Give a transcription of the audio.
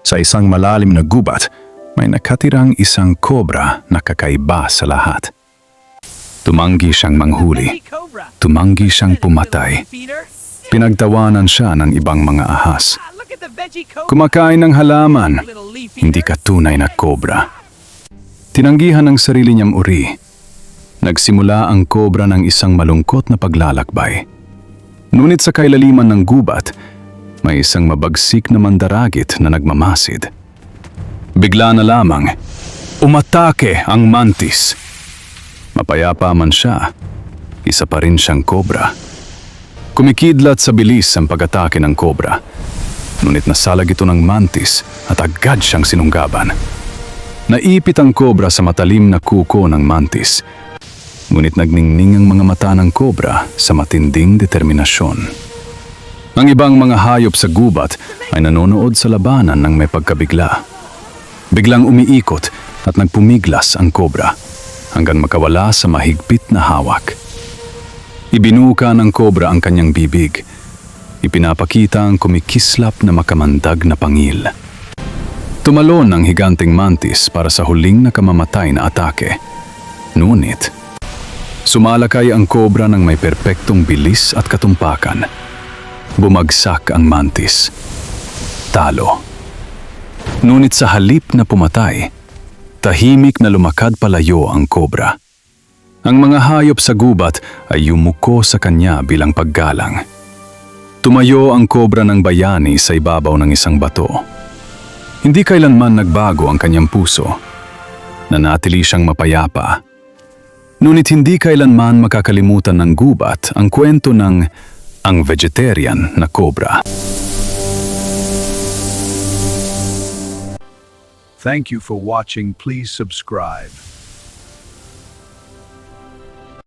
Sa isang malalim na gubat, may nakatirang isang kobra na kakaiba sa lahat. Tumanggi siyang manghuli. Tumanggi siyang pumatay. Pinagtawanan siya ng ibang mga ahas. Kumakain ng halaman, hindi ka tunay na kobra. Tinanggihan ng sarili niyang uri. Nagsimula ang kobra ng isang malungkot na paglalakbay. Ngunit sa kailaliman ng gubat, may isang mabagsik na mandaragit na nagmamasid. Bigla na lamang, umatake ang mantis. Mapayapa man siya, isa pa rin siyang kobra. Kumikidlat sa bilis ang pag-atake ng kobra. Ngunit nasalag ito ng mantis at agad siyang sinunggaban. Naipit ang kobra sa matalim na kuko ng mantis. Ngunit nagningning ang mga mata ng kobra sa matinding determinasyon. Ang ibang mga hayop sa gubat ay nanonood sa labanan ng may pagkabigla. Biglang umiikot at nagpumiglas ang kobra hanggang makawala sa mahigpit na hawak. Ibinuka ng kobra ang kanyang bibig. Ipinapakita ang kumikislap na makamandag na pangil. Tumalon ang higanteng mantis para sa huling nakamamatay na atake. Ngunit, sumalakay ang kobra ng may perpektong bilis at katumpakan. Bumagsak ang mantis. Talo. Ngunit sa halip na pumatay, tahimik na lumakad palayo ang kobra. Ang mga hayop sa gubat ay yumuko sa kanya bilang paggalang. Tumayo ang kobra ng bayani sa ibabaw ng isang bato. Hindi kailanman nagbago ang kanyang puso. Nanatili siyang mapayapa. Ngunit hindi kailanman makakalimutan ng gubat ang kwento ng ang vegetarian na kobra. Thank you for watching. Please subscribe.